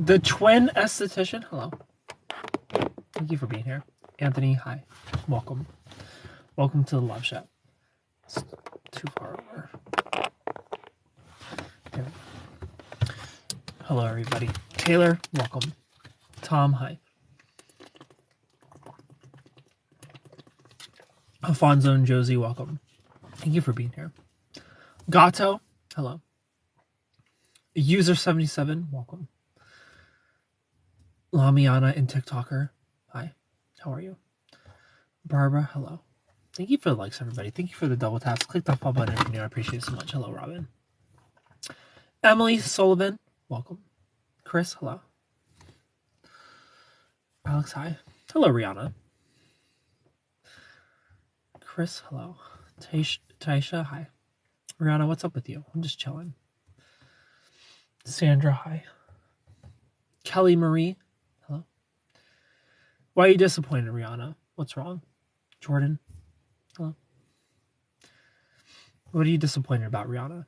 The twin esthetician, hello. Thank you for being here. Anthony, hi. Welcome. Welcome to the Loveship. It's too far over. There we go. Hello, everybody. Taylor, welcome. Tom, hi. Alfonso and Josie, welcome. Thank you for being here. Gato, hello. User77, welcome. Lamiana and TikToker, hi. How are you? Barbara, hello. Thank you for the likes, everybody. Thank you for the double taps. Click that follow button if you're new. I appreciate it so much. Hello, Robin. Emily Sullivan, welcome. Chris, hello. Alex, hi. Hello, Rihanna. Chris, hello. Taisha, hi. Rihanna, what's up with you? I'm just chilling. Sandra, hi. Kelly Marie, hello. Why are you disappointed, Rihanna? What's wrong? Jordan, hello. What are you disappointed about, Rihanna?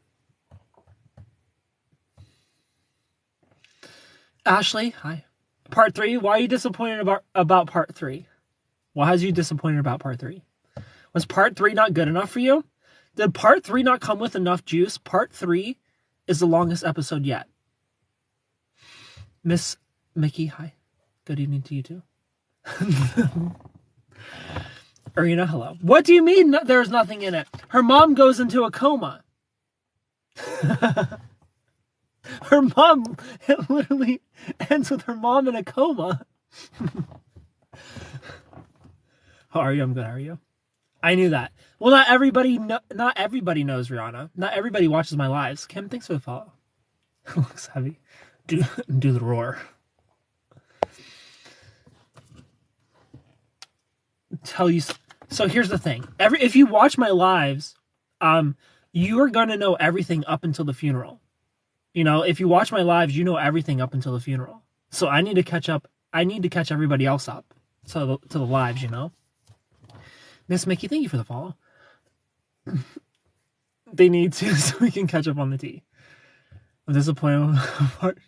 Ashley, hi. Part 3, why are you disappointed about part 3? What has you disappointed about part 3? Was part 3 not good enough for you? Did part 3 not come with enough juice? Part 3 is the longest episode yet. Miss Mickey, hi. Good evening to you too. Arena, hello. What do you mean there's nothing in it? Her mom goes into a coma. Her mom, it literally ends with her mom in a coma. How are you? I'm good. How are you? I knew that. Well, not everybody knows Rihanna. Not everybody watches my lives. Kim, thanks for the follow. Looks heavy. Do the roar. Tell you. So here's the thing. If you watch my lives, you are gonna know everything up until the funeral. You know, if you watch my lives, you know everything up until the funeral. So I need to catch up. I need to catch everybody else up to the lives, you know. Miss Mickey, thank you for the follow. They need to, so we can catch up on the tea. I'm disappointed with part.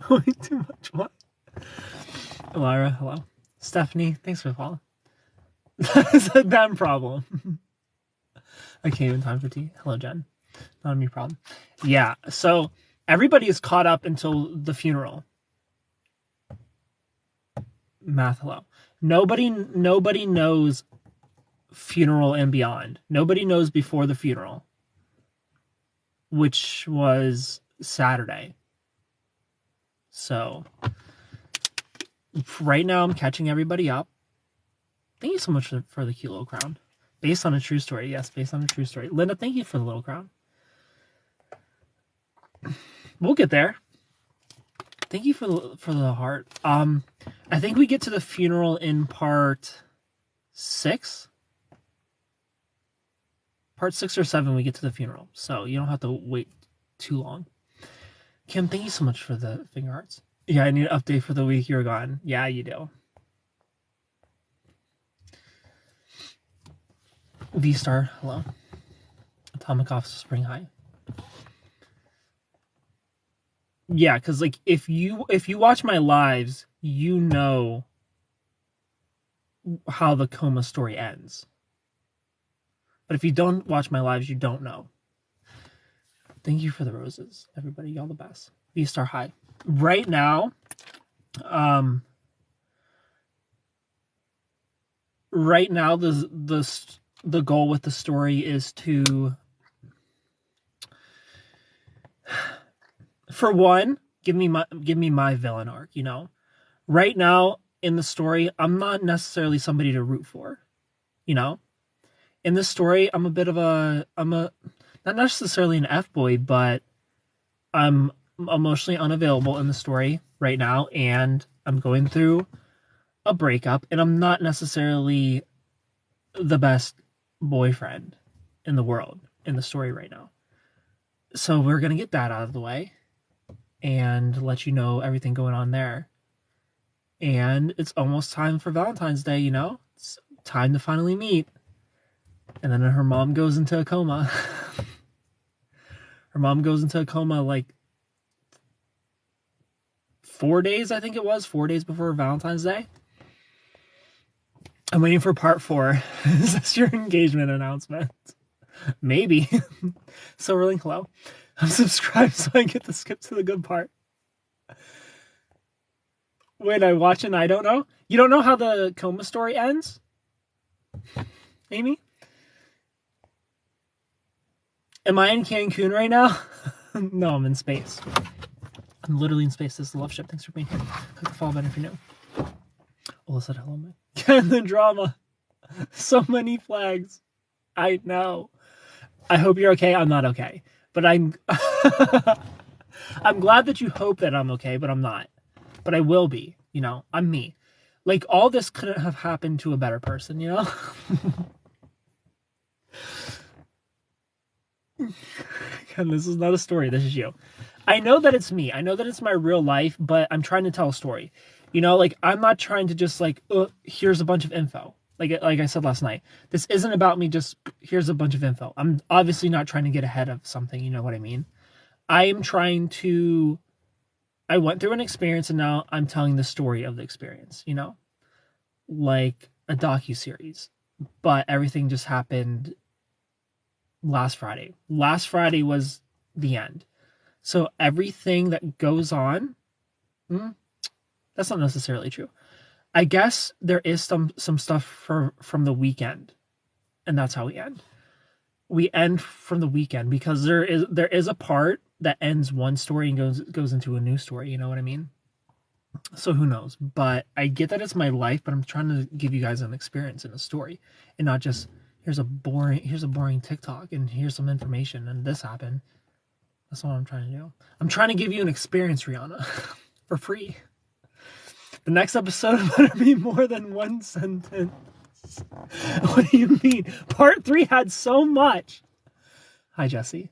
Way too much. What? Lyra, hello. Stephanie, thanks for the follow. That's a damn problem. I came in time for tea. Hello, Jen. Not a me problem. Yeah, so everybody is caught up until the funeral. Math, hello. Nobody knows funeral and beyond. Nobody knows before the funeral, which was Saturday. So right now I'm catching everybody up. Thank you so much for the cute little crown. Based on a true story. Yes, based on a true story. Linda, thank you for the little crown. We'll get there. Thank you for the heart. I think we get to the funeral in part 6. Part 6 or 7 we get to the funeral. So you don't have to wait too long. Kim, thank you so much for the finger hearts. Yeah, I need an update for the week you're gone. Yeah, you do. V-Star, hello. Atomic Officer Spring High. Yeah, because like if you watch my lives, you know how the coma story ends. But if you don't watch my lives, you don't know. Thank you for the roses, everybody. Y'all the best. V-Star High. Right now, the goal with the story is to, for one, give me my villain arc, you know. Right now in the story, I'm not necessarily somebody to root for, you know. In this story, I'm not necessarily an F-boy, but I'm emotionally unavailable in the story right now, and I'm going through a breakup, and I'm not necessarily the best boyfriend in the world in the story right now. So we're going to get that out of the way and let you know everything going on there. And it's almost time for Valentine's Day, you know? It's time to finally meet. And then her mom goes into a coma. Her mom goes into a coma like 4 days, I think it was, 4 days before Valentine's Day. I'm waiting for part 4. Is this your engagement announcement? Maybe. Silverlink, hello. I'm subscribed so I get to skip to the good part. Wait, I watch and I don't know? You don't know how the coma story ends? Amy? Am I in Cancun right now? No, I'm in space. I'm literally in space. This is Loveship. Thanks for being here. Click the follow button if you're new. Ola said hello, man. Get the drama. So many flags. I know. I hope you're okay. I'm not okay. But I'm I'm glad that you hope that I'm okay, but I'm not. But I will be, you know. I'm me. Like, all this couldn't have happened to a better person, you know? And this is not a story. This is you. I know that it's me. I know that it's my real life, but I'm trying to tell a story. You know, like, I'm not trying to just, like, here's a bunch of info. Like I said last night, this isn't about me just, here's a bunch of info. I'm obviously not trying to get ahead of something, you know what I mean? I am trying to, I went through an experience and now I'm telling the story of the experience, you know? Like a docuseries. But everything just happened last Friday. Last Friday was the end. So everything that goes on, that's not necessarily true. I guess there is some stuff from the weekend, and that's how we end. We end from the weekend because there is a part that ends one story and goes into a new story. You know what I mean? So who knows? But I get that it's my life, but I'm trying to give you guys an experience in a story, and not just here's a boring TikTok and here's some information and this happened. That's what I'm trying to do. I'm trying to give you an experience, Rihanna, for free. The next episode better be more than one sentence. What do you mean? Part 3 had so much. Hi, Jesse.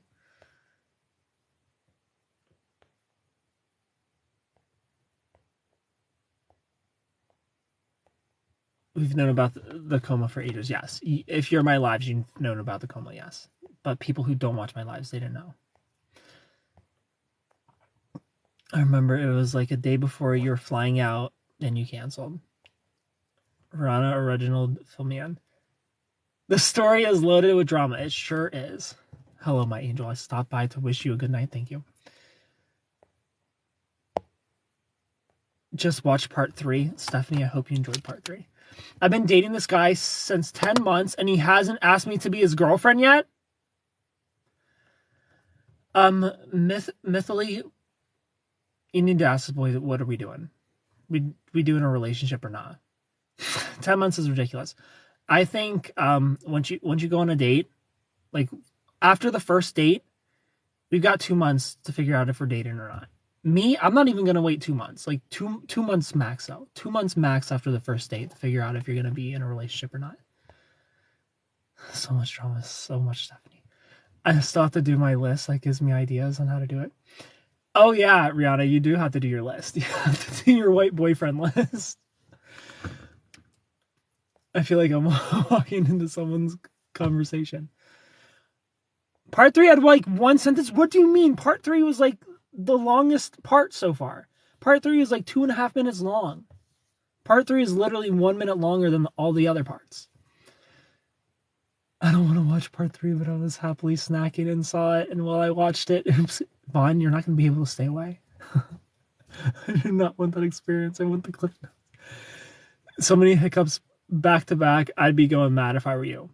We've known about the coma for ages, yes. If you're in my lives, you've known about the coma, yes. But people who don't watch my lives, they didn't know. I remember it was like a day before you were flying out and you canceled. Rana, original Filmian. The story is loaded with drama. It sure is. Hello, my angel. I stopped by to wish you a good night. Thank you. Just watched part 3. Stephanie, I hope you enjoyed part 3. I've been dating this guy since 10 months and he hasn't asked me to be his girlfriend yet. Mythily, you need to ask this boy, what are we doing? We doing a relationship or not? 10 months is ridiculous. I think once you go on a date, like after the first date, we've got 2 months to figure out if we're dating or not. Me, I'm not even gonna wait 2 months. Like two months max though. 2 months max after the first date to figure out if you're gonna be in a relationship or not. So much drama, so much Stephanie. I still have to do my list. That gives me ideas on how to do it. Oh yeah, Rihanna, you do have to do your list. You have to do your white boyfriend list. I feel like I'm walking into someone's conversation. Part 3 had like one sentence. What do you mean? Part 3 was like the longest part so far. Part 3 is like 2.5 minutes long. Part 3 is literally 1 minute longer than all the other parts. I don't want to watch part 3, but I was happily snacking and saw it. And while I watched it, Vaughn, you're not going to be able to stay away. I do not want that experience. I want the clip notes. So many hiccups back to back. I'd be going mad if I were you.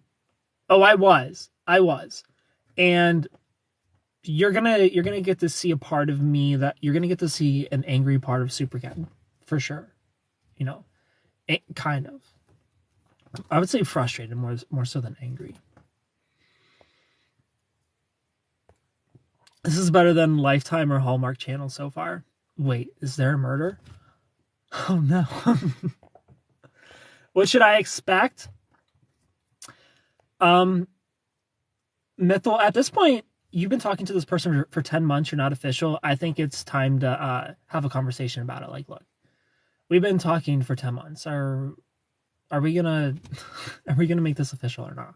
Oh, I was. And you're gonna get to see a part of me that you're gonna get to see an angry part of Super Ken, for sure. You know, kind of. I would say frustrated more so than angry. This is better than Lifetime or Hallmark Channel so far. Wait, is there a murder? Oh no. What should I expect? Mythal, at this point, you've been talking to this person for 10 months. You're not official. I think it's time to have a conversation about it. Like, look, we've been talking for 10 months. Are we gonna make this official or not?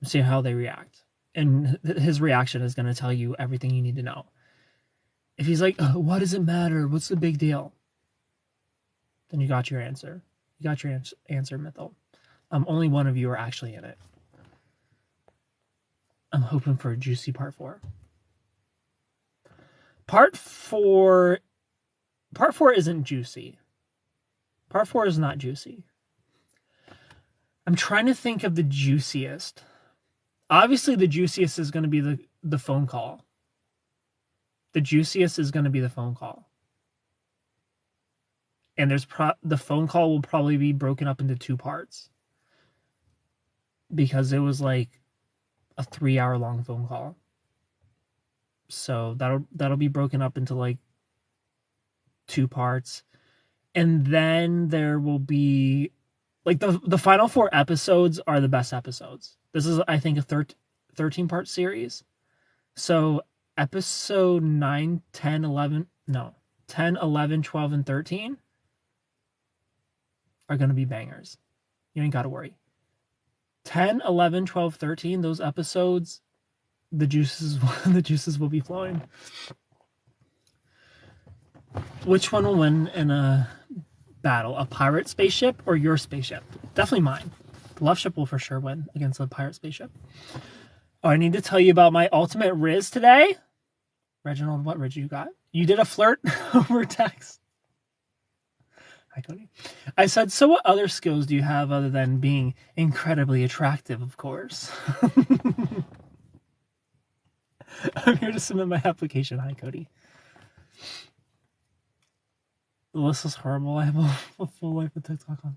See how they react. And his reaction is going to tell you everything you need to know. If he's like, "Why does it matter? What's the big deal?" Then you got your answer. You got your answer, Mythal. Only one of you are actually in it. I'm hoping for a juicy part 4. Part 4 isn't juicy. Part 4 is not juicy. I'm trying to think of the juiciest. Obviously, the juiciest is going to be the phone call. The juiciest is going to be the phone call. And the phone call will probably be broken up into 2 parts. Because it was like a 3-hour-long phone call. So that'll be broken up into like 2 parts. And then there will be like the final 4 episodes are the best episodes. This is, I think, a 13-part series. So episode 9, 10, 11, 12, and 13 are going to be bangers. You ain't got to worry. 10, 11, 12, 13, those episodes, the juices will be flowing. Which one will win in a battle? A pirate spaceship or your spaceship? Definitely mine. The Loveship will for sure win against a pirate spaceship. Oh, I need to tell you about my ultimate Riz today. Reginald, what Riz you got? You did a flirt over text. Hi, Cody. I said, so what other skills do you have other than being incredibly attractive, of course? I'm here to submit my application. Hi, Cody. The list is horrible. I have a full life of TikTok on.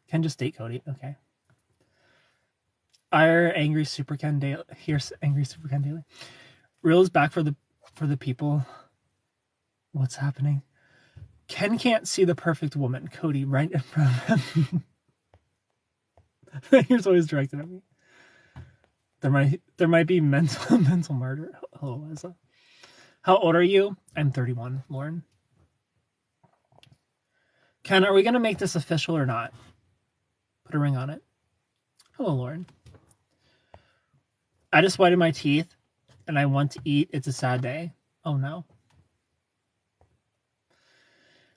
Can just date Cody. Okay. Angry Super Ken Daily. Here's Angry Super Ken Daily. Real is back for the people. What's happening? Ken can't see the perfect woman. Cody right in front of him. Here's always directed at me. There might be mental murder. Hello, Liza. How old are you? I'm 31, Lauren. Ken, are we gonna make this official or not? Put a ring on it. Hello, Lauren. I just whitened my teeth and I want to eat. It's a sad day. Oh no.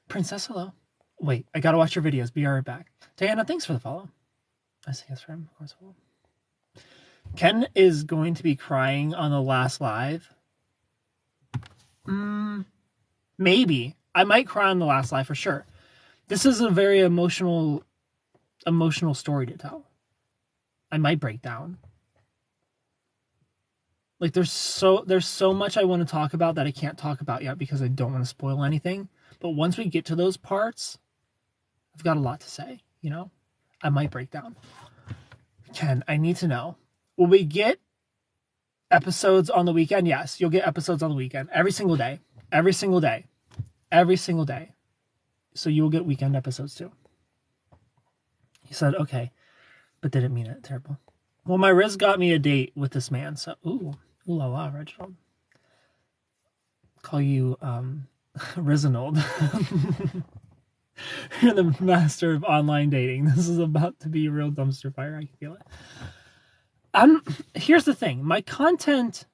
Princess, hello. Wait, I gotta watch your videos. Be right back. Diana, thanks for the follow. I say yes for him, of course. Ken is going to be crying on the last live. Maybe. I might cry on the last live for sure. This is a very emotional story to tell. I might break down. Like there's so much I want to talk about that I can't talk about yet because I don't want to spoil anything. But once we get to those parts, I've got a lot to say, you know? I might break down. Ken, I need to know. Will we get episodes on the weekend? Yes, you'll get episodes on the weekend. Every single day. Every single day. Every single day. So you will get weekend episodes too. He said, okay, but didn't mean it. Terrible. Well, my Riz got me a date with this man, so ooh la la, Reginald. Call you Rizinold. You're the master of online dating. This is about to be a real dumpster fire. I can feel it. Here's the thing. My content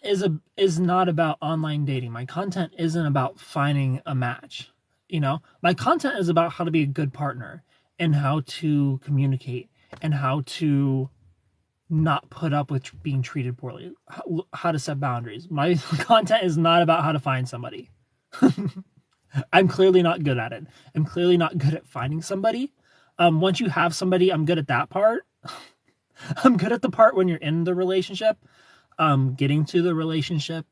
is not about online dating. My content isn't about finding a match. You know, my content is about how to be a good partner and how to communicate and how to not put up with being treated poorly, how to set boundaries. My content is not about how to find somebody. I'm clearly not good at it. I'm clearly not good at finding somebody. Once you have somebody, I'm good at that part. I'm good at the part when you're in the relationship. Getting to the relationship,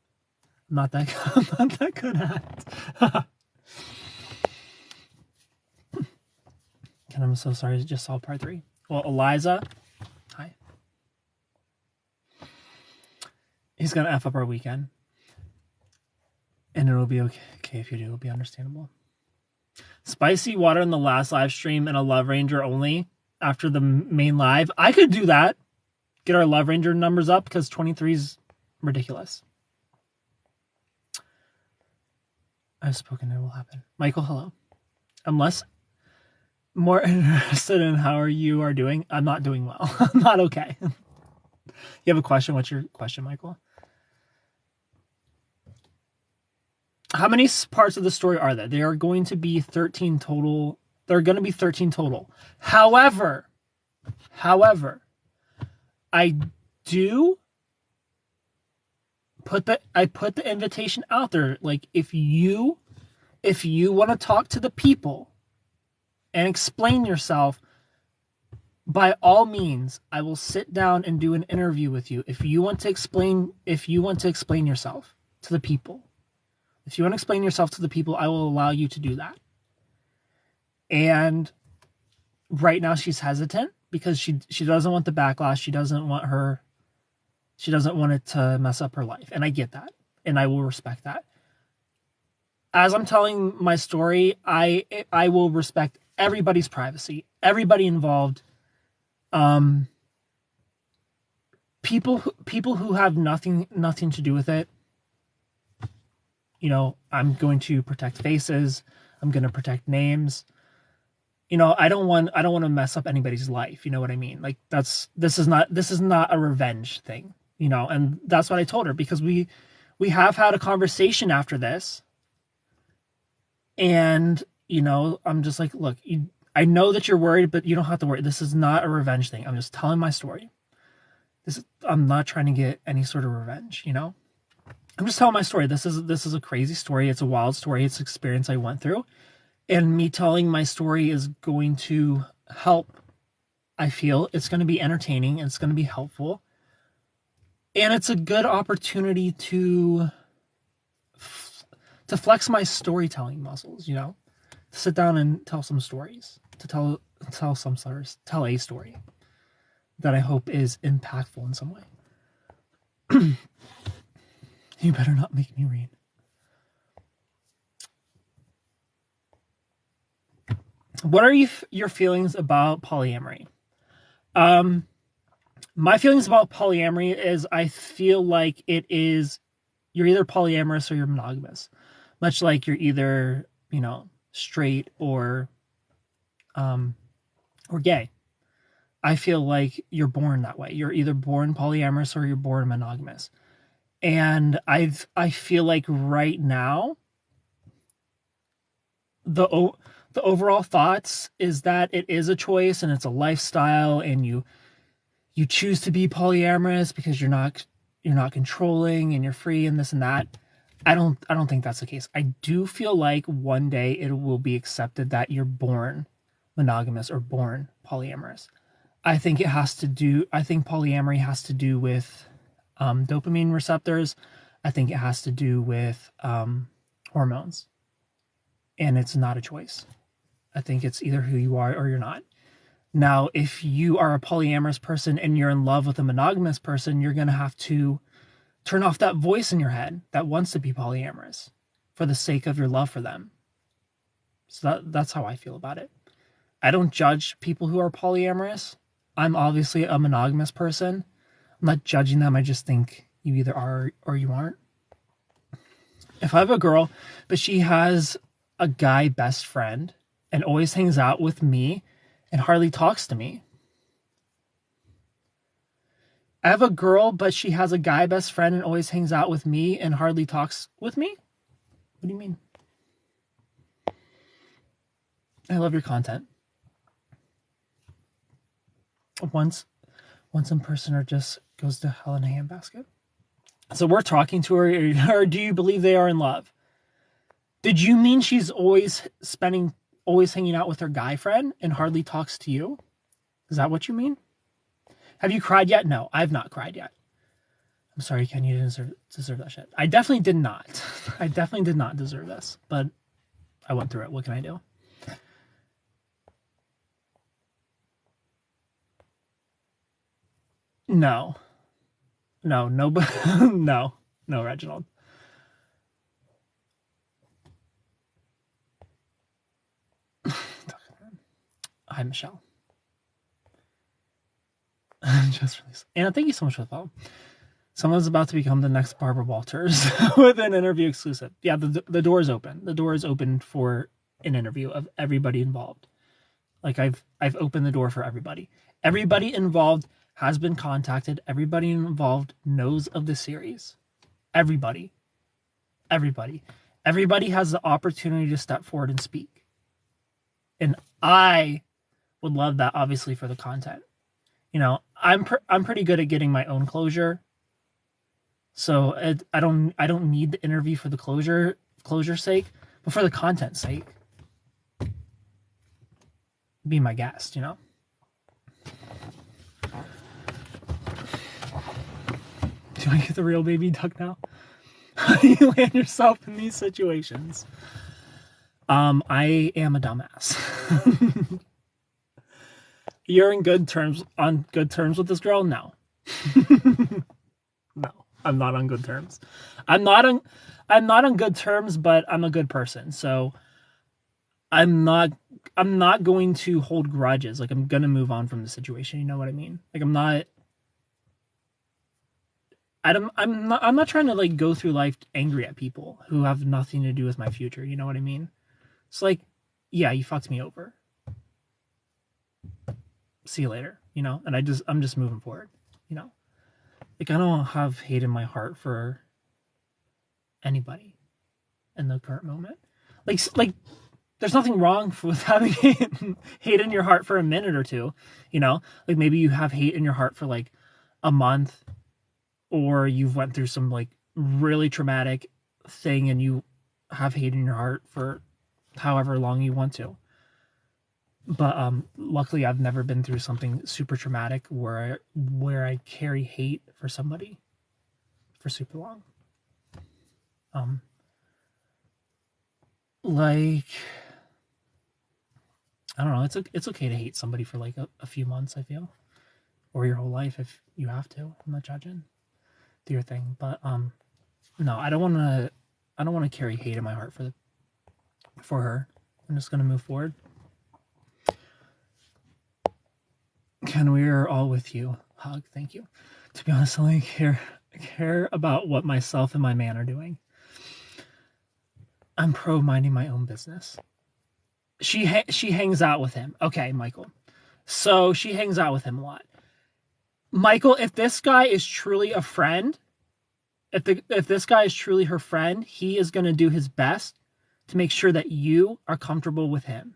I'm not that good at. And I'm so sorry, I just saw part 3. Well, Eliza, hi. He's gonna F up our weekend. And it'll be okay if you do, it'll be understandable. Spicy water in the last live stream and a Love Ranger only after the main live. I could do that. Get our Love Ranger numbers up because 23 is ridiculous. I've spoken, it will happen. Michael, hello. I'm more interested in how you are doing. I'm not doing well. I'm not okay. You have a question? What's your question, Michael? How many parts of the story are there? There are going to be 13 total. There are going to be 13 total. However, I do put the invitation out there. Like, if you want to talk to the people and explain yourself, by all means, I will sit down and do an interview with you. If you want to explain yourself to the people, if you want to explain yourself to the people, I will allow you to do that. And right now she's hesitant because she doesn't want the backlash. She doesn't want it to mess up her life. And I get that. And I will respect that. As I'm telling my story, I will respect everybody's privacy, everybody involved. People who have nothing to do with it. You know, I'm going to protect faces. I'm going to protect names. You know, I don't want to mess up anybody's life. You know what I mean? Like, this is not a revenge thing, you know, and that's what I told her, because we have had a conversation after this. And, you know, I'm just like, look, I know that you're worried, but you don't have to worry. This is not a revenge thing. I'm just telling my story. I'm not trying to get any sort of revenge, you know? I'm just telling my story. This is a crazy story. It's a wild story. It's an experience I went through. And me telling my story is going to help. I feel it's going to be entertaining and it's going to be helpful. And it's a good opportunity to flex my storytelling muscles, you know? To sit down and tell some stories. To tell some stories. Tell a story that I hope is impactful in some way. You better not make me read. What are your feelings about polyamory? My feelings about polyamory is I feel like you're either polyamorous or you're monogamous. Much like you're either, you know, straight or gay. I feel like you're born that way. You're either born polyamorous or you're born monogamous. And I feel like right now, the overall thoughts is that it is a choice and it's a lifestyle, and you choose to be polyamorous because you're not controlling and you're free and this and that. I don't think that's the case. I do feel like one day it will be accepted that you're born monogamous or born polyamorous. I think polyamory has to do with dopamine receptors. I think it has to do with hormones. And it's not a choice. I think it's either who you are or you're not. Now, if you are a polyamorous person and you're in love with a monogamous person, you're going to have to turn off that voice in your head that wants to be polyamorous for the sake of your love for them. So that's how I feel about it. I don't judge people who are polyamorous. I'm obviously a monogamous person. I'm not judging them. I just think you either are or you aren't. If I have a girl, but she has a guy best friend and always hangs out with me and hardly talks to me. I have a girl, but she has a guy best friend and always hangs out with me and hardly talks with me? What do you mean? I love your content. Once in person or just goes to hell in a handbasket. So we're talking to her, or do you believe they are in love? Did you mean she's always hanging out with her guy friend and hardly talks to you? Is that what you mean? Have you cried yet? No, I've not cried yet. I'm sorry, Ken, you didn't deserve that shit. I definitely did not. I definitely did not deserve this, but I went through it. What can I do? No, no, Reginald. Hi, Michelle. Just released. Anna, thank you so much for the follow. Someone's about to become the next Barbara Walters with an interview exclusive. Yeah, the door is open. The door is open for an interview of everybody involved. Like I've opened the door for everybody. Everybody involved has been contacted. Everybody involved knows of the series. Everybody. Everybody has the opportunity to step forward and speak. And I would love that, obviously, for the content. You know, I'm pretty good at getting my own closure. So I don't need the interview for the closure's sake, but for the content's sake. Be my guest, you know? Do I get the real baby duck now? How do you land yourself in these situations? I am a dumbass. You're on good terms with this girl? No. No, I'm not on good terms. I'm not on good terms, but I'm a good person. So I'm not going to hold grudges. Like, I'm gonna move on from the situation. You know what I mean? Like, I'm not trying to like go through life angry at people who have nothing to do with my future. You know what I mean? It's like, yeah, you fucked me over. See you later, you know? And I'm just moving forward, you know? Like, I don't have hate in my heart for anybody in the current moment. Like there's nothing wrong with having hate in your heart for a minute or two, you know? Like, maybe you have hate in your heart for like a month, or you've went through some like really traumatic thing and you have hate in your heart for however long you want to. But luckily I've never been through something super traumatic where I carry hate for somebody for super long. Like, I don't know, it's okay to hate somebody for like a few months, I feel, or your whole life if you have to. I'm not judging. Do your thing. But no, I don't want to carry hate in my heart for her. I'm just gonna move forward. Ken, we are all with you. Hug, thank you. To be honest, I only care about what myself and my man are doing. I'm pro minding my own business. She hangs out with him. Okay, Michael. So she hangs out with him a lot. Michael, if this guy is truly a friend, if this guy is truly her friend, he is going to do his best to make sure that you are comfortable with him.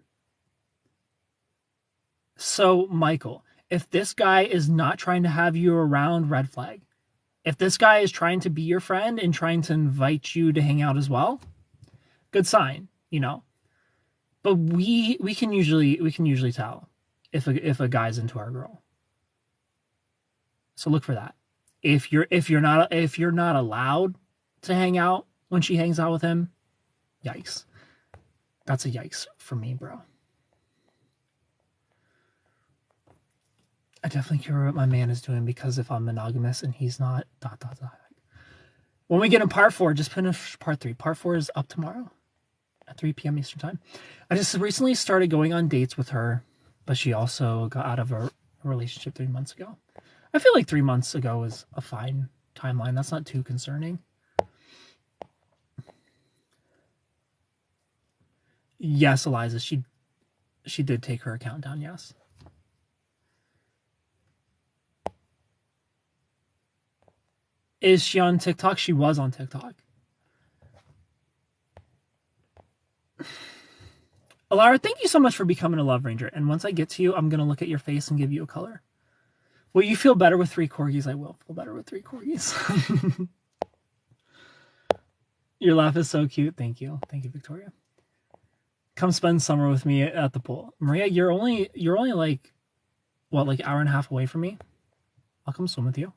So, Michael, if this guy is not trying to have you around, red flag. If this guy is trying to be your friend and trying to invite you to hang out as well, good sign, you know. But we can usually tell if a guy's into our girl. So look for that. If you're not allowed to hang out when she hangs out with him, yikes. That's a yikes for me, bro. I definitely care what my man is doing, because if I'm monogamous and he's not, ... When we get in part 4, just finish part 3. Part 4 is up tomorrow at 3 p.m. Eastern time. I just recently started going on dates with her, but she also got out of a relationship 3 months ago. I feel like 3 months ago is a fine timeline. That's not too concerning. Yes, Eliza, she did take her account down, yes. Is she on TikTok? She was on TikTok. Alara, thank you so much for becoming a Love Ranger. And once I get to you, I'm going to look at your face and give you a color. Will you feel better with 3 corgis? I will feel better with 3 corgis. Your laugh is so cute. Thank you. Thank you, Victoria. Come spend summer with me at the pool. Maria, you're only like, what, like hour and a half away from me? I'll come swim with you.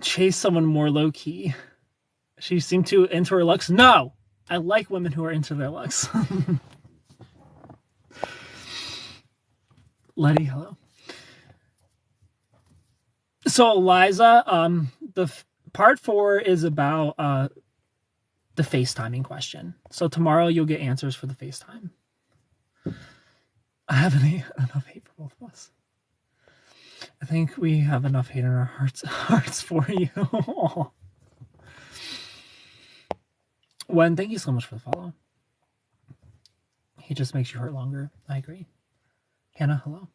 Chase someone more low-key. She seemed too into her looks. No! I like women who are into their looks. Letty, hello. So, Eliza, the part 4 is about the FaceTiming question. So tomorrow you'll get answers for the FaceTime. I have enough hate for both of us. I think we have enough hate in our hearts for you. Wen, thank you so much for the follow. He just makes you hurt longer. I agree. Hannah, hello.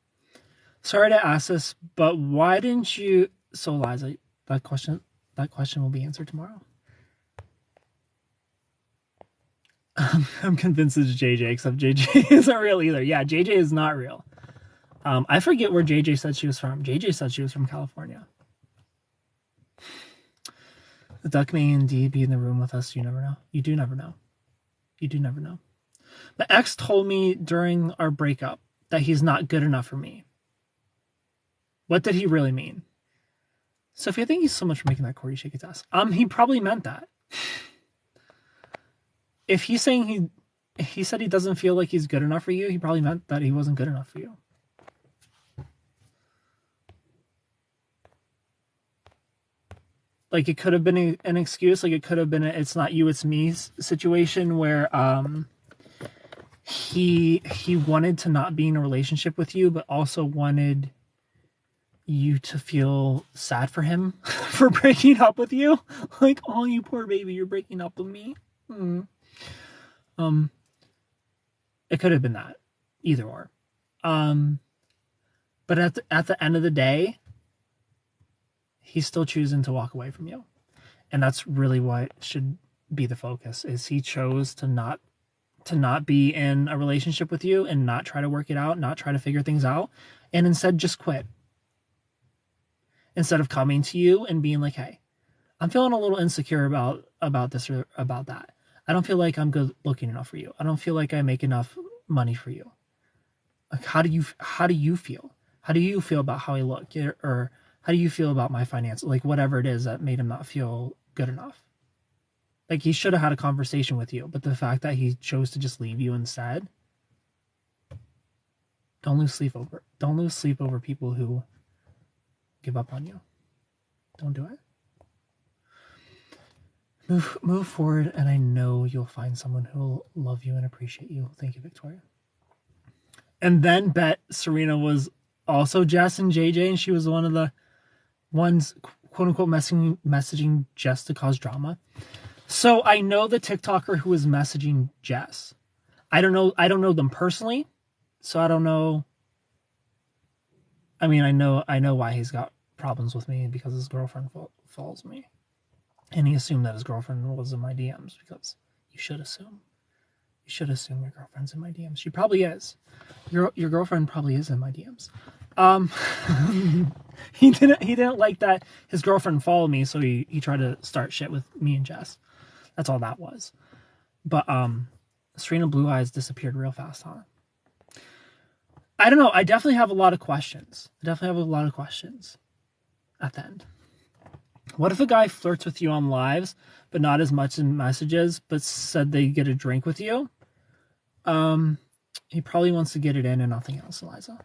Sorry to ask this, but why didn't you... So, Liza, that question... That question will be answered tomorrow. I'm convinced it's JJ, except JJ isn't real either. Yeah, JJ is not real. I forget where JJ said she was from. JJ said she was from California. The duck may indeed be in the room with us. You never know. You do never know. You do never know. My ex told me during our breakup that he's not good enough for me. What did he really mean? Sophie, thank you so much for making that Corey shake his ass. He probably meant that. If he's saying he said he doesn't feel like he's good enough for you, he probably meant that he wasn't good enough for you. Like, it could have been an excuse. Like, it could have been it's not you, it's me situation where he wanted to not be in a relationship with you, but also wanted you to feel sad for him for breaking up with you. Like, oh, you poor baby, you're breaking up with me. It could have been that, either or. But at the end of the day, he's still choosing to walk away from you, and that's really what should be the focus. Is he chose to not be in a relationship with you and not try to work it out, not try to figure things out, and instead just quit. Instead of coming to you and being like, hey, I'm feeling a little insecure about this or about that. I don't feel like I'm good looking enough for you. I don't feel like I make enough money for you. Like, how do you feel? How do you feel about how I look? Or how do you feel about my finances? Like, whatever it is that made him not feel good enough. Like, he should have had a conversation with you, but the fact that he chose to just leave you instead, don't lose sleep over people who give up on you. Don't do it. Move forward, and I know you'll find someone who will love you and appreciate you. Thank you, Victoria. And then bet Serena was also Jess and JJ, and she was one of the ones, quote unquote, messaging Jess to cause drama. So I know the TikToker who was messaging Jess. I don't know them personally, so I don't know. I mean, I know why he's got problems with me, because his girlfriend follows me. And he assumed that his girlfriend was in my DMs, because you should assume. You should assume your girlfriend's in my DMs. She probably is. Your girlfriend probably is in my DMs. He didn't like that his girlfriend followed me, so he tried to start shit with me and Jess. That's all that was. But Serena Blue Eyes disappeared real fast, huh? I don't know. I definitely have a lot of questions. At the end. What if a guy flirts with you on lives, but not as much in messages, but said they get a drink with you? He probably wants to get it in and nothing else, Eliza.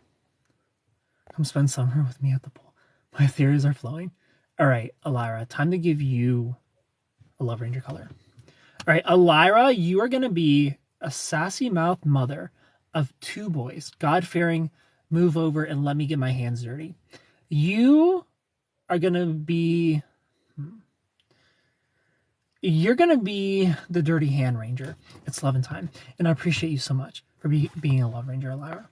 Come spend summer with me at the pool. My theories are flowing. All right, Elira, time to give you a Love Ranger color. All right, Elira, you are going to be a sassy mouth mother of 2 boys, God-fearing, move over and let me get my hands dirty. You are going to be... You're going to be the dirty hand ranger. It's loving time. And I appreciate you so much for being a Love Ranger, Elira.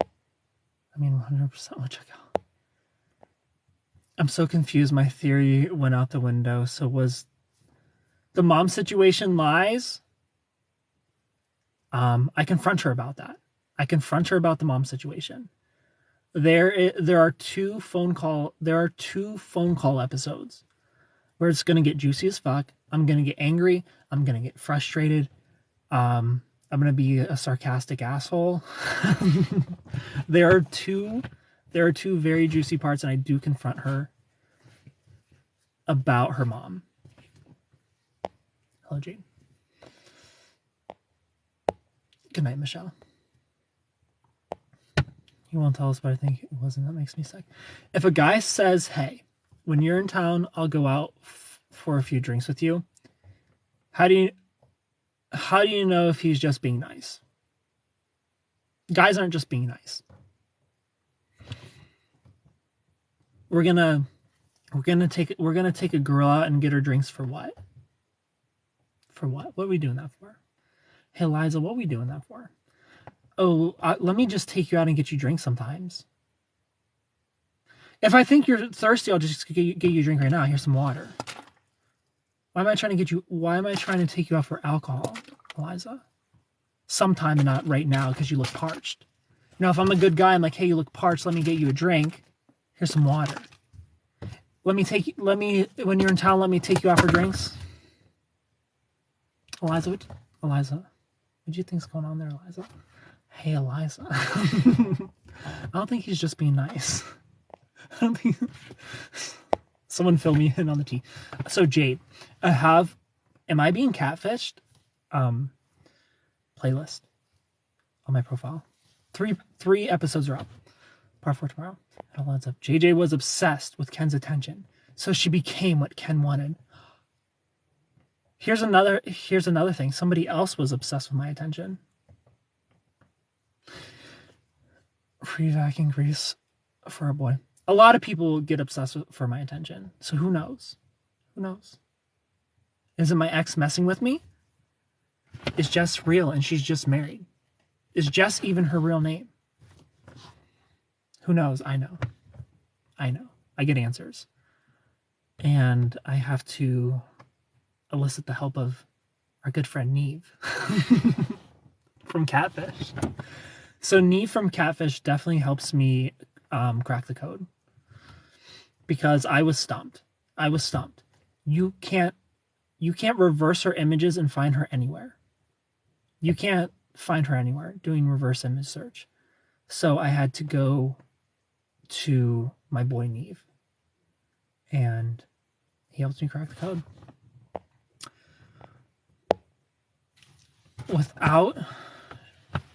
I mean, 100% will check out. I'm so confused. My theory went out the window. So was the mom situation lies? I confront her about that. I confront her about the mom situation. There are 2 phone call episodes where it's going to get juicy as fuck. I'm going to get angry. I'm going to get frustrated. I'm going to be a sarcastic asshole. There are two very juicy parts, and I do confront her about her mom. Hello, Jane. Good night, Michelle. You won't tell us, but I think it wasn't. That makes me sick. If a guy says, hey, when you're in town, I'll go out for a few drinks with you. How do you know if he's just being nice? Guys aren't just being nice. We're gonna take a girl out and get her drinks for what? For what? What are we doing that for? Hey, Liza, what are we doing that for? Oh, let me just take you out and get you drinks sometimes. If I think you're thirsty, I'll just get you a drink right now. Here's some water. Why am I trying to take you out for alcohol, Eliza? Sometime and not right now because you look parched. You know, if I'm a good guy, I'm like, hey, you look parched. Let me get you a drink. Here's some water. When you're in town, let me take you out for drinks. Eliza, what do you think's going on there, Eliza? Hey, Eliza. I don't think he's just being nice. I don't think... Someone fill me in on the tea. So, Jade, am I being catfished? Playlist on my profile. Three episodes are up. Part 4 tomorrow. It all adds up. JJ was obsessed with Ken's attention, so she became what Ken wanted. Here's another thing. Somebody else was obsessed with my attention. Free vacuum grease for a boy. A lot of people get obsessed for my attention. So who knows? Who knows? Isn't my ex messing with me? Is Jess real and she's just married? Is Jess even her real name? Who knows? I know. I get answers. And I have to elicit the help of our good friend Neve from Catfish. So Neve from Catfish definitely helps me crack the code. Because I was stumped. You can't reverse her images and find her anywhere. You can't find her anywhere doing reverse image search. So I had to go to my boy Neve. And he helped me crack the code.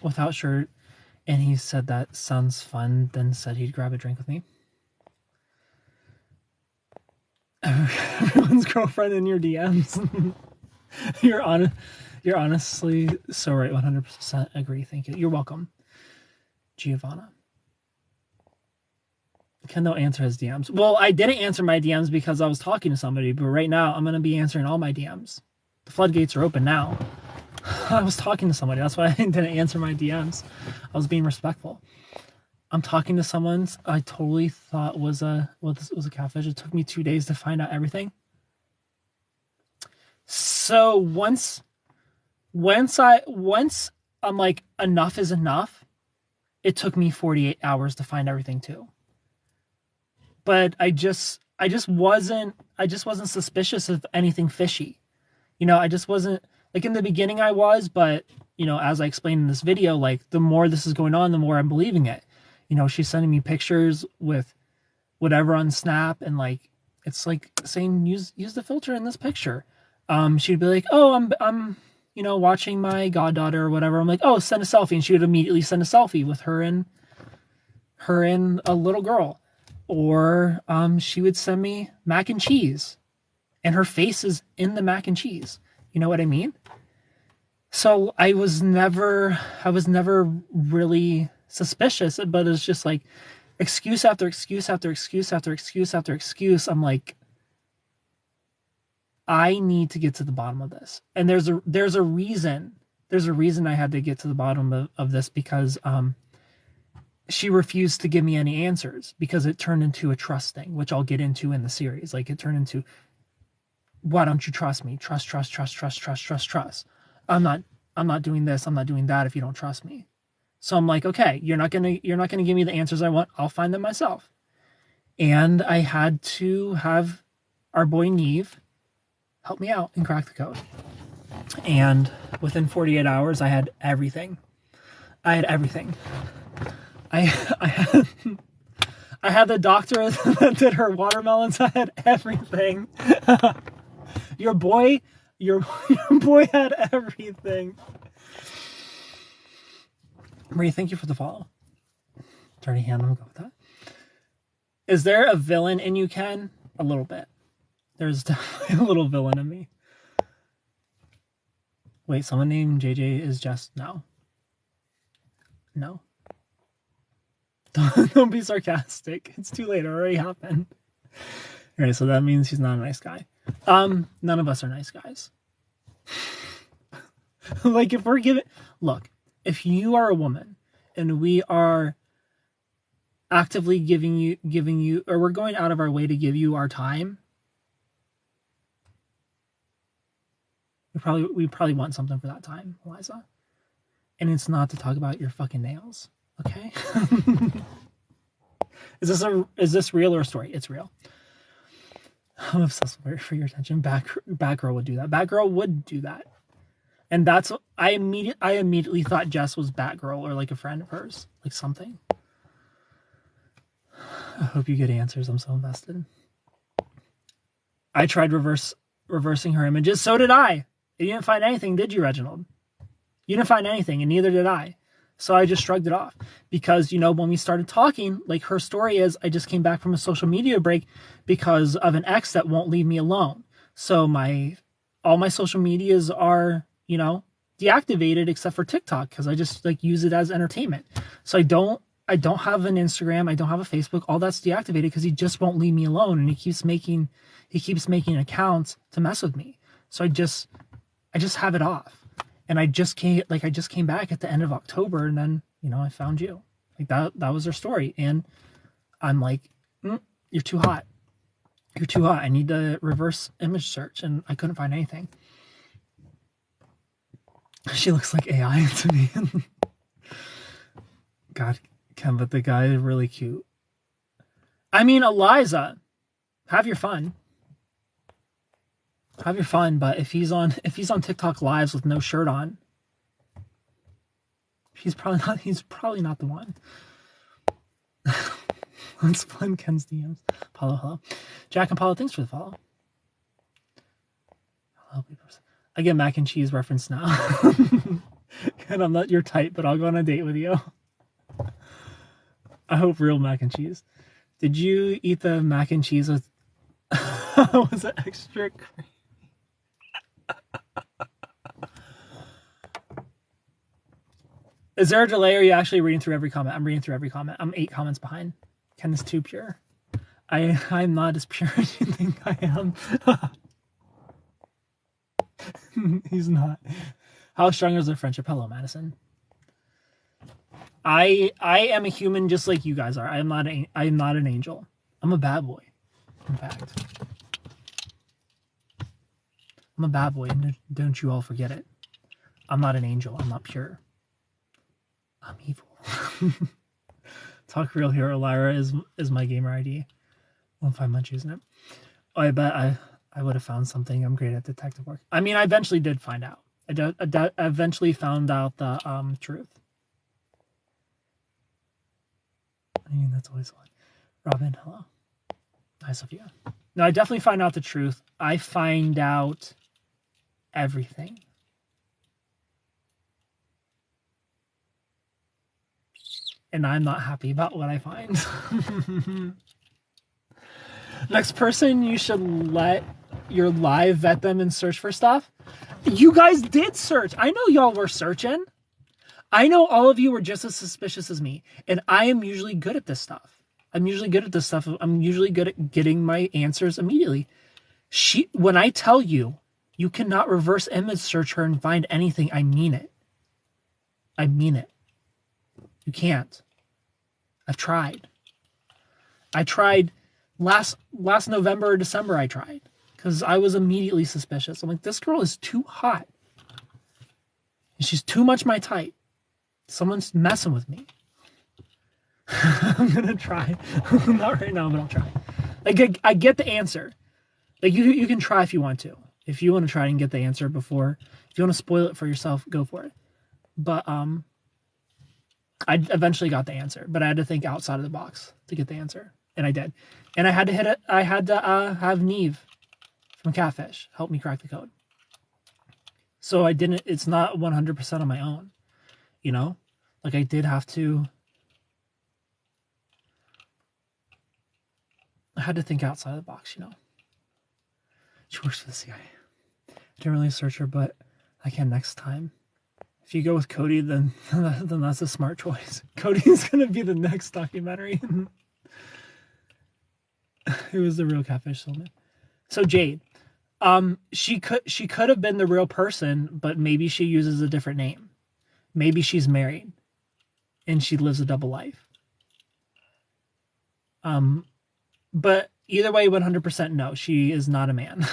Without shirt. And he said that sounds fun, then said he'd grab a drink with me. Everyone's girlfriend in your DMs. You're honestly so right. 100% agree. Thank you. You're welcome, Giovanna. Ken don't answer his DMs. Well, I didn't answer my DMs because I was talking to somebody, but right now I'm going to be answering all my DMs. The floodgates are open now. I was talking to somebody. That's why I didn't answer my DMs. I was being respectful. I'm talking to someone I totally thought was a catfish. It took me 2 days to find out everything. So once I'm like, enough is enough, it took me 48 hours to find everything too. But I just wasn't suspicious of anything fishy. You know, I just wasn't, like in the beginning I was, but you know, as I explained in this video, like the more this is going on, the more I'm believing it. You know, she's sending me pictures with whatever on Snap, and like it's like saying use the filter in this picture. She'd be like, "Oh, I'm you know, watching my goddaughter or whatever." I'm like, "Oh, send a selfie," and she would immediately send a selfie with her and a little girl. Or she would send me mac and cheese, and her face is in the mac and cheese. You know what I mean? So I was never really suspicious, but it's just like excuse after excuse after excuse after excuse after excuse. I'm like, I need to get to the bottom of this. And there's a reason I had to get to the bottom of this, because she refused to give me any answers, because it turned into a trust thing, which I'll get into in the series. Like it turned into, why don't you trust me? Trust. I'm not doing this. I'm not doing that if you don't trust me. So I'm like, okay, you're not gonna give me the answers I want. I'll find them myself. And I had to have our boy Neve help me out and crack the code. And within 48 hours, I had everything. I had the doctor that did her watermelons. I had everything. Your boy had everything. Marie, thank you for the follow. Dirty hand, I'm gonna go with that. Is there a villain in you, Ken? A little bit. There's definitely a little villain in me. Wait, someone named JJ is just no. Don't be sarcastic. It's too late. It already happened. All right, so that means he's not a nice guy. None of us are nice guys. Like if you are a woman and we are actively giving you, or we're going out of our way to give you our time, we probably want something for that time, Eliza. And it's not to talk about your fucking nails, okay? Is this real or a story? It's real. I'm obsessed with it for your attention. Batgirl would do that. Batgirl would do that. And that's, I immediately thought Jess was Batgirl, or like a friend of hers, like something. I hope you get answers. I'm so invested. I tried reversing her images. So did I. You didn't find anything, did you, Reginald? You didn't find anything, and neither did I. So I just shrugged it off. Because, you know, when we started talking, like, her story is, I just came back from a social media break because of an ex that won't leave me alone. So all my social medias are, you know, deactivated except for TikTok, because I just, like, use it as entertainment. So I don't have an Instagram, I don't have a Facebook, all that's deactivated because he just won't leave me alone, and he keeps making accounts to mess with me. So I just have it off. And I just came back at the end of October, and then, you know, I found you. Like, that was her story. And I'm like, you're too hot. You're too hot. I need to reverse image search, and I couldn't find anything. She looks like AI to me. God, Ken, but the guy is really cute. I mean, Eliza, have your fun. Have your fun, but if he's on TikTok lives with no shirt on, he's probably not the one. Let's find Ken's DMs. Paulo, hello. Jack and Paulo, thanks for the follow. Hello, I get mac and cheese reference now. And I'm not your type, but I'll go on a date with you. I hope real mac and cheese. Did you eat the mac and cheese with was it extra cream? Is there a delay, or are you actually reading through every comment? I'm reading through every comment. I'm 8 comments behind. Ken is too pure. I'm not as pure as you think I am. He's not. How strong is their friendship? Hello, Madison. I am a human just like you guys are. I am not an angel. I'm a bad boy. In fact, I'm a bad boy, and don't you all forget it. I'm not an angel. I'm not pure. I'm evil. Talk Real Hero Lyra is my gamer ID. 1 months using it. Oh, I bet I would have found something. I'm great at detective work. I mean, I eventually did find out. I eventually found out the truth. I mean, that's always fun. Robin, hello. Hi, Sophia. No, I definitely find out the truth. I find out everything. And I'm not happy about what I find. Next person, you should let your live vet them and search for stuff. You guys did search. I know y'all were searching. I know all of you were just as suspicious as me. And I am usually good at this stuff. I'm usually good at getting my answers immediately. When I tell you, you cannot reverse image search her and find anything, I mean it. I mean it. You can't. I've tried. I tried last November or December. I tried because I was immediately suspicious. I'm like, this girl is too hot. And she's too much my type. Someone's messing with me. I'm gonna try. Not right now, but I'll try. Like, I get the answer. Like, you can try if you want to. If you want to try and get the answer before, if you want to spoil it for yourself, go for it. But I eventually got the answer, but I had to think outside of the box to get the answer, and I did. And I had to hit it. I had to have Neve from Catfish help me crack the code. So I didn't. It's not 100% on my own, you know. Like, I did have to. I had to think outside of the box, you know. She works for the CIA. I didn't really search her, but I can next time. If you go with Cody, then that's a smart choice. Cody's gonna be the next documentary. Who was the real Catfish Soulmate? So Jade, she could have been the real person, but maybe she uses a different name. Maybe she's married, and she lives a double life. But either way, 100% no. She is not a man.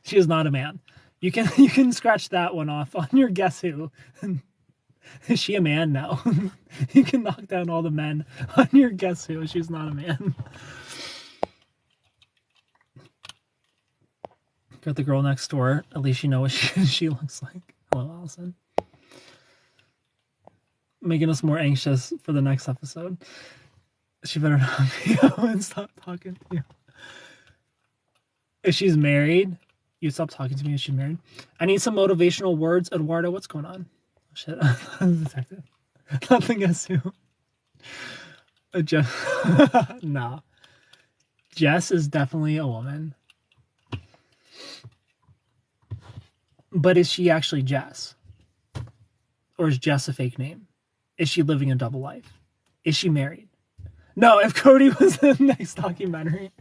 She is not a man. You can scratch that one off on your guess who. Is she a man? No. You can knock down all the men on your guess who. She's not a man. Got the girl next door. At least you know what she looks like. Hello, Allison. Making us more anxious for the next episode. She better not be and stop talking to you. If she's married, you stop talking to me if she's married. I need some motivational words. Eduardo, what's going on? Oh, shit, I'm a detective. Nothing guess who. No. Jess is definitely a woman. But is she actually Jess? Or is Jess a fake name? Is she living a double life? Is she married? No, if Cody was in the next documentary.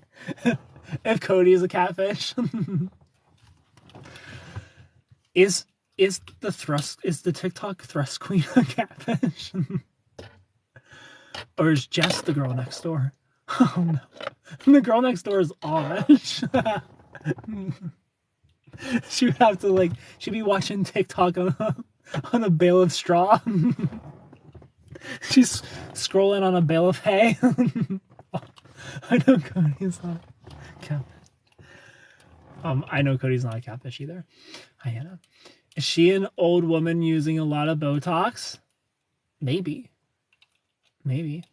If Cody is a catfish. Is the TikTok thrust queen a catfish? Or is Jess the girl next door? Oh no. The girl next door is Amish. She would have to she'd be watching TikTok on a bale of straw. She's scrolling on a bale of hay. I know Cody's not a catfish. I know Cody's not a catfish either. Hi, Hannah. Is she an old woman using a lot of Botox? Maybe. Maybe.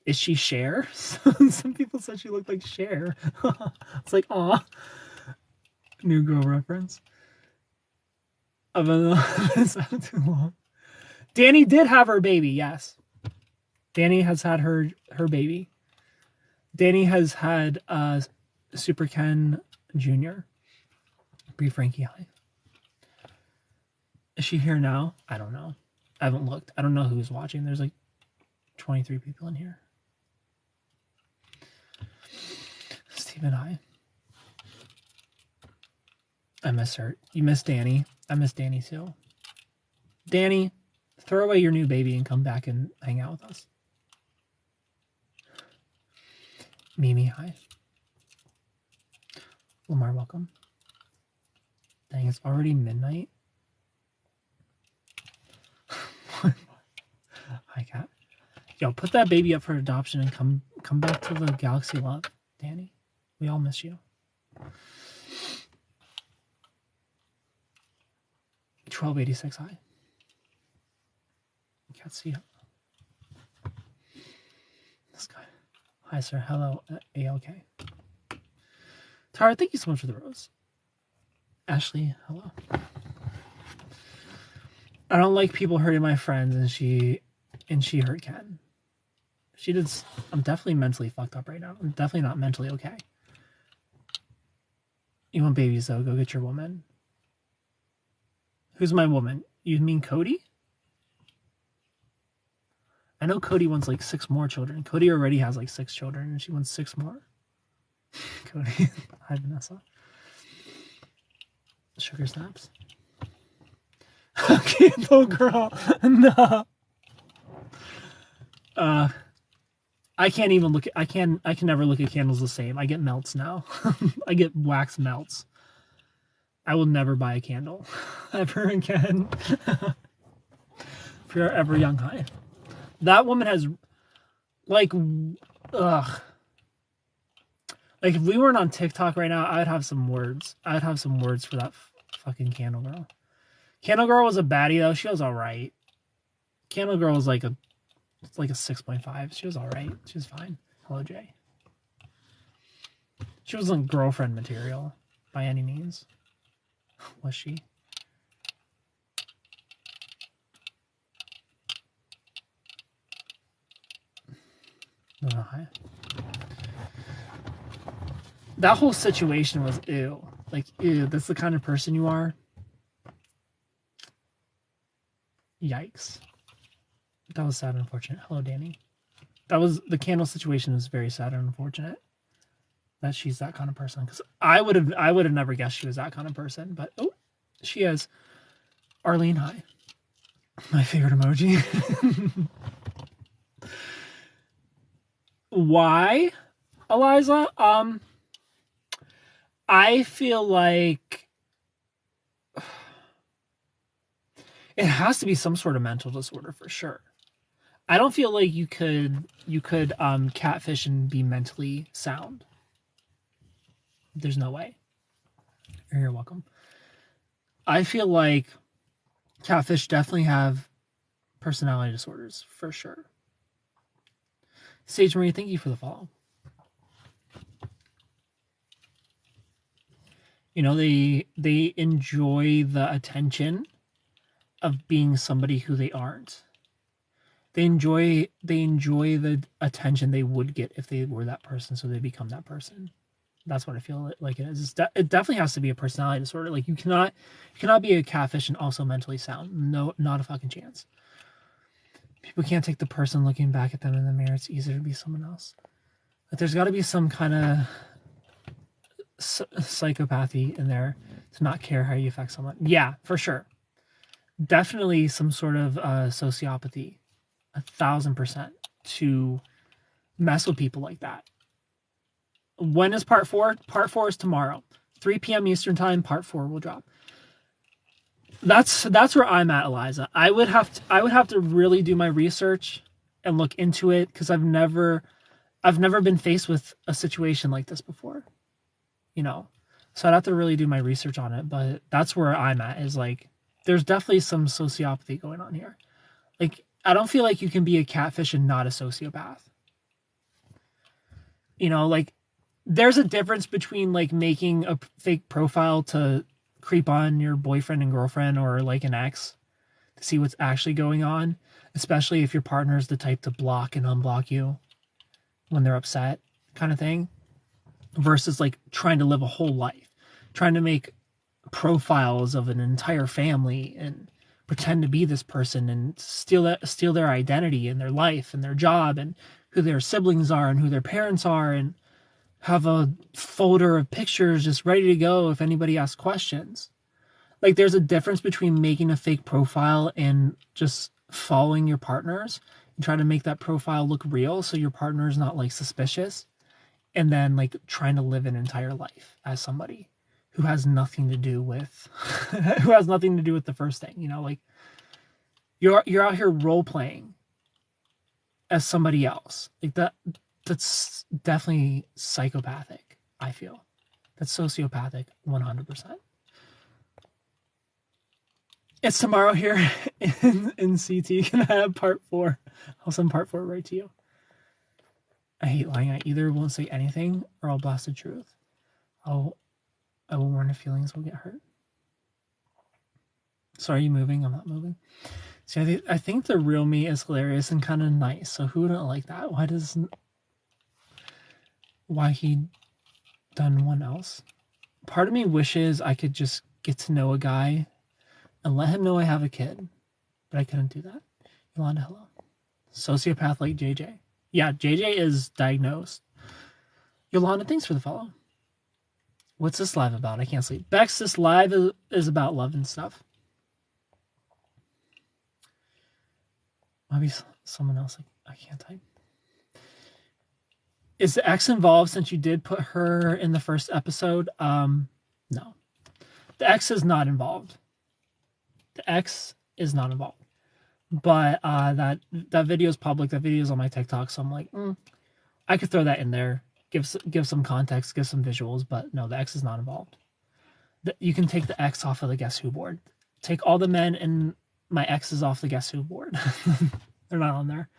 Is she Cher? Some people said she looked like Cher. It's like, aw. New girl reference. It's not too long. Danny did have her baby, yes. Danny has had her baby. Danny has had Super Ken Jr. Brie Frankie High. Is she here now? I don't know. I haven't looked. I don't know who's watching. There's 23 people in here. Stephen High. I miss her. You miss Danny. I miss Danny too. Danny, throw away your new baby and come back and hang out with us. Mimi, hi. Lamar, welcome. Dang, it's already midnight. Hi, Kat. Yo, put that baby up for adoption and come back to the Galaxy Love, Danny. We all miss you. 1286 high. Can't see it. This guy. Hi, sir. Hello. ALK. Tara, thank you so much for the rose. Ashley, hello. I don't like people hurting my friends, and she hurt Ken. She did. I'm definitely mentally fucked up right now. I'm definitely not mentally okay. You want babies though? Go get your woman. Who's my woman? You mean Cody? I know Cody wants 6 more children. Cody already has 6 children, and she wants 6 more. Cody, hi Vanessa. Sugar snaps. Candle girl, no. I can't even look. I can never look at candles the same. I get melts now. I get wax melts. I will never buy a candle ever again. If you're ever young high, that woman has ugh. If we weren't on TikTok right now, I'd have some words. I'd have some words for that fucking candle girl. Candle girl was a baddie though. She was all right. Candle girl was it's like a 6.5. She was all right. She was fine. Hello, Jay. She wasn't girlfriend material by any means. Was she? No, hi. That whole situation was ew. Ew, that's the kind of person you are. Yikes. That was sad and unfortunate. Hello, Danny. The candle situation was very sad and unfortunate. That she's that kind of person. Because I would have never guessed she was that kind of person. But oh, she is. Arlene, hi. My favorite emoji. Why, Eliza? I feel like it has to be some sort of mental disorder for sure. I don't feel like you could catfish and be mentally sound. There's no way. You're welcome. I feel like catfish definitely have personality disorders for sure. Sage Marie, thank you for the follow. You know, they enjoy the attention of being somebody who they aren't. They enjoy the attention they would get if they were that person, so they become that person. That's what I feel like it is. It definitely has to be a personality disorder. Like you cannot be a catfish and also mentally sound. No, not a fucking chance. People can't take the person looking back at them in the mirror. It's easier to be someone else. But there's got to be some kind of psychopathy in there to not care how you affect someone. Yeah, for sure. Definitely some sort of sociopathy, 1,000%, to mess with people like that. When is part 4? Part 4 is tomorrow, 3 p.m. Eastern time. Part 4 will drop. That's where I'm at, Eliza. I would have to really do my research and look into it, because I've never been faced with a situation like this before. You know, so I'd have to really do my research on it. But that's where I'm at, is like, there's definitely some sociopathy going on here. Like, I don't feel like you can be a catfish and not a sociopath. You know, like, there's a difference between like making a fake profile to creep on your boyfriend and girlfriend, or like an ex, to see what's actually going on, especially if your partner is the type to block and unblock you when they're upset, kind of thing, versus like trying to live a whole life, trying to make profiles of an entire family and pretend to be this person and steal their identity and their life and their job and who their siblings are and who their parents are, and have a folder of pictures just ready to go if anybody asks questions. Like, there's a difference between making a fake profile and just following your partners and trying to make that profile look real so your partner is not like suspicious, and then like trying to live an entire life as somebody who has nothing to do with the first thing. You know, like, you're out here role playing as somebody else. Like, that's definitely psychopathic, I feel. That's sociopathic, 100%. It's tomorrow here in CT. Can I have part 4? I'll send part 4 right to you. I hate lying. I either won't say anything or I'll blast the truth. I will warn if feelings will get hurt. So are you moving? I'm not moving. See, I think the real me is hilarious and kind of nice. So who wouldn't like that? Why he done one else? Part of me wishes I could just get to know a guy and let him know I have a kid, but I couldn't do that. Yolanda, hello. Sociopath like JJ. Yeah, JJ is diagnosed. Yolanda, thanks for the follow. What's this live about? I can't sleep. Bex, this live is about love and stuff. Maybe someone else. I can't type. Is the ex involved since you did put her in the first episode? No. The ex is not involved. The ex is not involved. But that video is public. That video is on my TikTok. So I'm like, I could throw that in there. Give some context, give some visuals. But no, the ex is not involved. You can take the ex off of the Guess Who board. Take all the men and my exes off the Guess Who board. They're not on there.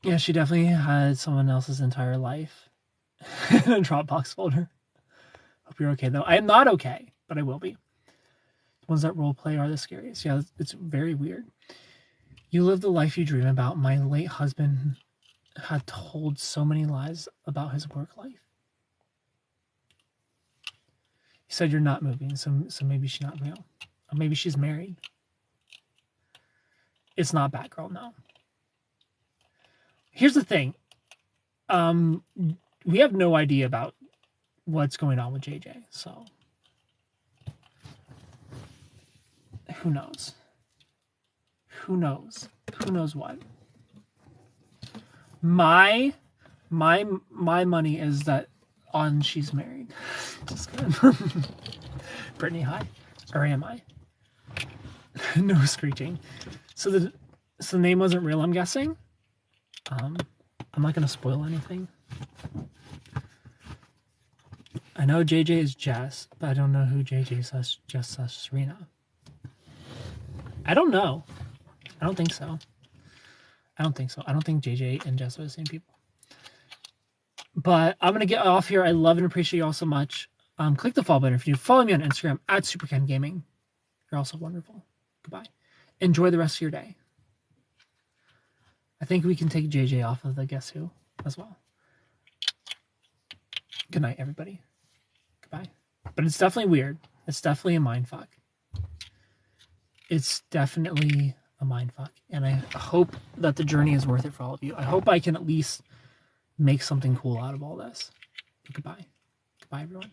Yeah, she definitely had someone else's entire life in a Dropbox folder. Hope you're okay, though. I am not okay, but I will be. The ones that role play are the scariest. Yeah, it's very weird. You live the life you dream about. My late husband had told so many lies about his work life. He said you're not moving, so maybe she's not real. Or maybe she's married. It's not Batgirl, no. Here's the thing. We have no idea about what's going on with JJ, so who knows? Who knows? Who knows what? My money is that on she's married. Just kidding. Brittany, hi. Or am I? No screeching. So the name wasn't real, I'm guessing. I'm not gonna spoil anything. I know JJ is Jess, but I don't know who JJ says Jess slash Serena. I don't know. I don't think so. I don't think JJ and Jess are the same people. But I'm going to get off here. I love and appreciate you all so much. Click the follow button if you do. Follow me on Instagram at SuperCanGaming. You're also wonderful. Goodbye. Enjoy the rest of your day. I think we can take JJ off of the Guess Who as well. Good night, everybody. Goodbye. But it's definitely weird. It's definitely a mindfuck. It's definitely a mindfuck. And I hope that the journey is worth it for all of you. I hope I can at least make something cool out of all this. Goodbye. Goodbye, everyone.